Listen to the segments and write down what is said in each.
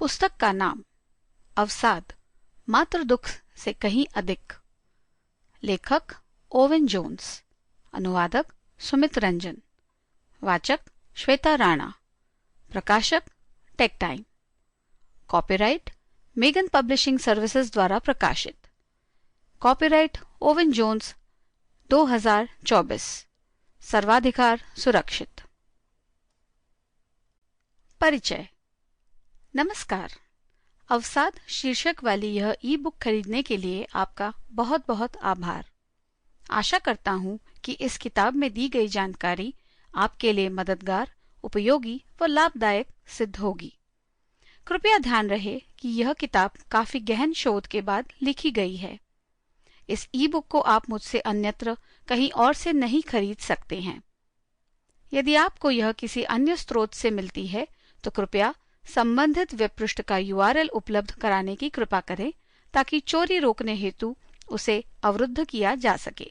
पुस्तक का नाम अवसाद, मात्र दुख से कहीं अधिक। लेखक ओवेन जोन्स, अनुवादक सुमित रंजन, वाचक श्वेता राणा, प्रकाशक Tech Time. Copyright Megan Publishing Services द्वारा प्रकाशित। Copyright Owen Jones 2024। सर्वाधिकार सुरक्षित। परिचय। नमस्कार। अवसाद शीर्षक वाली यह ई बुक खरीदने के लिए आपका बहुत बहुत आभार। आशा करता हूँ कि इस किताब में दी गई जानकारी आपके लिए मददगार, उपयोगी व लाभदायक सिद्ध होगी। कृपया ध्यान रहे कि यह किताब काफी गहन शोध के बाद लिखी गई है। इस ई बुक को आप मुझसे अन्यत्र कहीं और से नहीं खरीद सकते हैं। यदि आपको यह किसी अन्य स्रोत से मिलती है तो कृपया संबंधित वेब पृष्ठ का URL उपलब्ध कराने की कृपा करें ताकि चोरी रोकने हेतु उसे अवरुद्ध किया जा सके।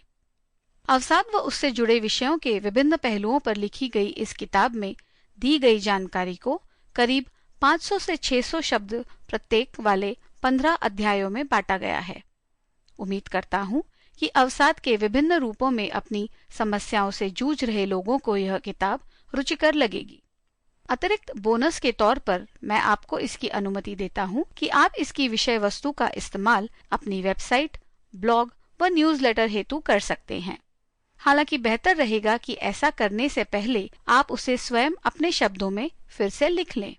अवसाद व उससे जुड़े विषयों के विभिन्न पहलुओं पर लिखी गई इस किताब में दी गई जानकारी को करीब 500 से 600 शब्द प्रत्येक वाले 15 अध्यायों में बांटा गया है। उम्मीद करता हूँ कि अवसाद के विभिन्न रूपों में अपनी समस्याओं से जूझ रहे लोगों को यह किताब रुचिकर लगेगी। अतिरिक्त बोनस के तौर पर मैं आपको इसकी अनुमति देता हूँ कि आप इसकी विषय वस्तु का इस्तेमाल अपनी वेबसाइट, ब्लॉग व न्यूज़लेटर हेतु कर सकते हैं। हालांकि बेहतर रहेगा कि ऐसा करने से पहले आप उसे स्वयं अपने शब्दों में फिर से लिख लें।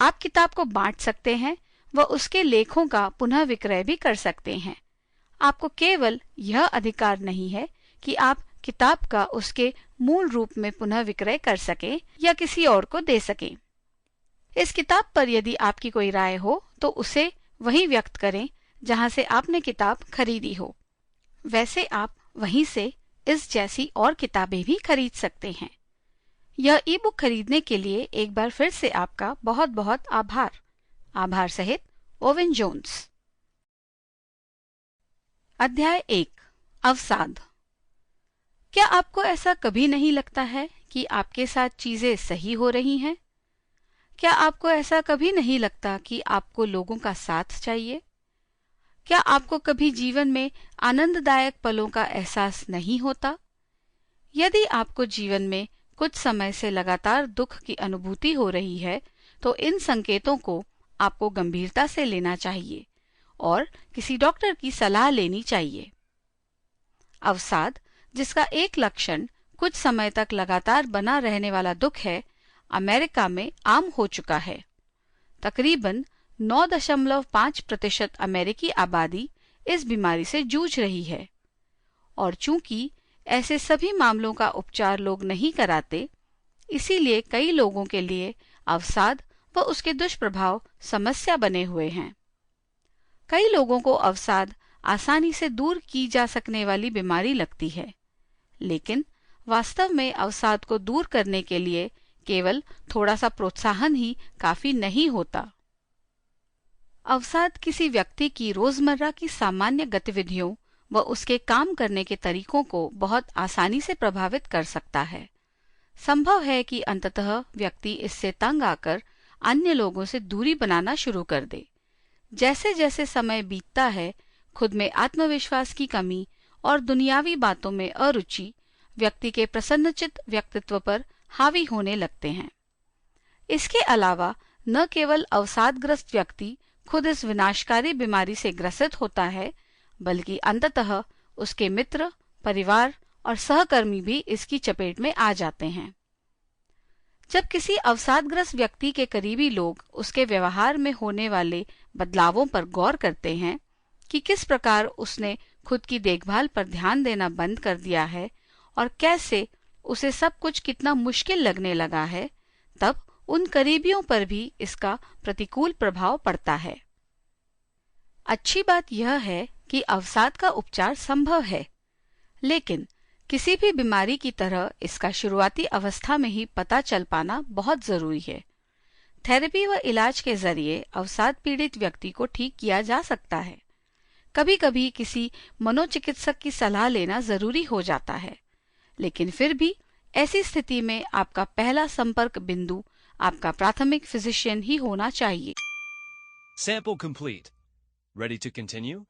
आप किताब को बांट सकते हैं व उसके लेखों का पुनः विक्रय भी कर सकते हैं। आपको केवल यह अधिकार नहीं है कि आप किताब का उसके मूल रूप में पुनः विक्रय कर सकें या किसी और को दे सकें। इस किताब पर यदि आपकी कोई राय हो तो उसे वहीं व्यक्त करें जहां से आपने किताब खरीदी हो। वैसे आप वहीं से इस जैसी और किताबें भी खरीद सकते हैं। यह ई बुक खरीदने के लिए एक बार फिर से आपका बहुत बहुत आभार। आभार सहित ओवेन जोन्स। अध्याय 1। अवसाद। क्या आपको ऐसा कभी नहीं लगता है कि आपके साथ चीजें सही हो रही हैं? क्या आपको ऐसा कभी नहीं लगता कि आपको लोगों का साथ चाहिए? क्या आपको कभी जीवन में आनंददायक पलों का एहसास नहीं होता? यदि आपको जीवन में कुछ समय से लगातार दुख की अनुभूति हो रही है तो इन संकेतों को आपको गंभीरता से लेना चाहिए और किसी डॉक्टर की सलाह लेनी चाहिए। अवसाद, जिसका एक लक्षण कुछ समय तक लगातार बना रहने वाला दुख है, अमेरिका में आम हो चुका है। तकरीबन 9.5% अमेरिकी आबादी इस बीमारी से जूझ रही है और चूंकि ऐसे सभी मामलों का उपचार लोग नहीं कराते, इसीलिए कई लोगों के लिए अवसाद व उसके दुष्प्रभाव समस्या बने हुए हैं। कई लोगों को अवसाद आसानी से दूर की जा सकने वाली बीमारी लगती है, लेकिन वास्तव में अवसाद को दूर करने के लिए केवल थोड़ा सा प्रोत्साहन ही काफी नहीं होता। अवसाद किसी व्यक्ति की रोजमर्रा की सामान्य गतिविधियों व उसके काम करने के तरीकों को बहुत आसानी से प्रभावित कर सकता है। संभव है कि अंततः व्यक्ति इससे तंग आकर अन्य लोगों से दूरी बनाना शुरू कर दे। जैसे जैसे समय बीतता है, खुद में आत्मविश्वास की कमी और दुनियावी बातों में अरुचि व्यक्ति के प्रसन्नचित्त व्यक्तित्व पर हावी होने लगते हैं। इसके अलावा न केवल अवसादग्रस्त व्यक्ति खुद इस विनाशकारी बीमारी से ग्रसित होता है, बल्कि अंततः उसके मित्र, परिवार और सहकर्मी भी इसकी चपेट में आ जाते हैं। जब किसी अवसादग्रस्त व्यक्ति के करीबी लोग उसके व्यवहार में होने वाले बदलावों पर गौर करते हैं कि किस प्रकार उसने खुद की देखभाल पर ध्यान देना बंद कर दिया है और कैसे उसे सब कुछ कितना मुश्किल लगने लगा है, तब उन करीबियों पर भी इसका प्रतिकूल प्रभाव पड़ता है। अच्छी बात यह है कि अवसाद का उपचार संभव है, लेकिन किसी भी बीमारी की तरह इसका शुरुआती अवस्था में ही पता चल पाना बहुत जरूरी है। थेरेपी व इलाज के जरिए अवसाद पीड़ित व्यक्ति को ठीक किया जा सकता है। कभी कभी किसी मनोचिकित्सक की सलाह लेना जरूरी हो जाता है, लेकिन फिर भी ऐसी स्थिति में आपका पहला संपर्क बिंदु आपका प्राथमिक फिजिशियन ही होना चाहिए। Sample complete. Ready to continue?